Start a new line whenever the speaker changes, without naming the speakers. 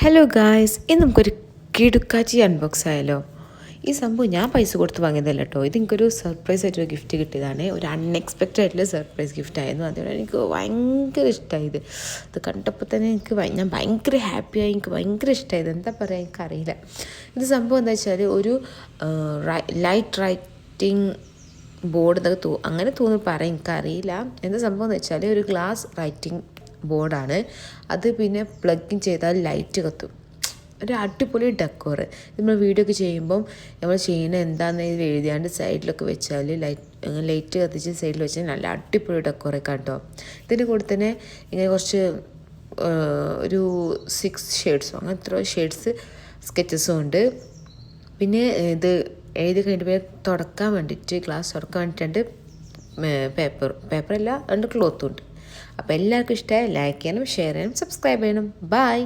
Hello guys, ഇന്ന് നമുക്കൊരു കിടുക്കാച്ചി അൺബോക്സ് ആയാലോ. ഈ സംഭവം ഞാൻ പൈസ കൊടുത്ത് വാങ്ങിയതല്ല കേട്ടോ. ഇത് എനിക്കൊരു സർപ്രൈസ് ആയിട്ടൊരു ഗിഫ്റ്റ് കിട്ടിയതാണ്. ഒരു അൺഎക്സ്പെക്റ്റഡ് ആയിട്ടുള്ള സർപ്രൈസ് ഗിഫ്റ്റ് ആയിരുന്നു. അതുകൊണ്ട് എനിക്ക് ഭയങ്കര ഇഷ്ടമായി. ഇത് കണ്ടപ്പോൾ തന്നെ ഞാൻ ഭയങ്കര ഹാപ്പിയായി. എനിക്ക് ഭയങ്കര ഇഷ്ടമായത്. എന്താ പറയുക, എനിക്കറിയില്ല. ഇത് സംഭവം എന്താ വെച്ചാൽ ഒരു ലൈറ്റ് റൈറ്റിംഗ് ബോർഡ് എന്നൊക്കെ അങ്ങനെ പറയാൻ എനിക്കറിയില്ല. എന്താ സംഭവം എന്ന് വെച്ചാൽ ഒരു ഗ്ലാസ് റൈറ്റിംഗ് ബോർഡാണ് അത്. പിന്നെ പ്ലഗ് ചെയ്താൽ ലൈറ്റ് കത്തും. ഒരു അടിപൊളി ഡെക്കോറ്. നമ്മൾ വീഡിയോ ഒക്കെ ചെയ്യുമ്പം നമ്മൾ ചെയ്യുന്നത് എന്താണെന്ന് ഇത് എഴുതിയാണ്ട് സൈഡിലൊക്കെ വെച്ചാൽ ലൈറ്റ് കത്തിച്ച് സൈഡിൽ വെച്ചാൽ നല്ല അടിപൊളി ഡെക്കോറൊക്കെ കേട്ടോ. ഇതിൻ്റെ കൂടെ തന്നെ ഇങ്ങനെ കുറച്ച് ഒരു 6 ഷെയ്ഡ്സോ അങ്ങനെ എത്ര ഷെയ്ഡ്സ് സ്കെച്ചസും ഉണ്ട്. പിന്നെ ഇത് എഴുതി കഴിഞ്ഞിട്ട് തുടക്കാൻ വേണ്ടിയിട്ട് ഗ്ലാസ് തുടക്കാൻ വേണ്ടിയിട്ട് പേപ്പറല്ല 2 ക്ലോത്തും ഉണ്ട്. അപ്പോൾ എല്ലാവർക്കും ഇഷ്ടമായി ലൈക്ക് ചെയ്യണം, ഷെയർ ചെയ്യണം, സബ്സ്ക്രൈബ് ചെയ്യണം. ബൈ.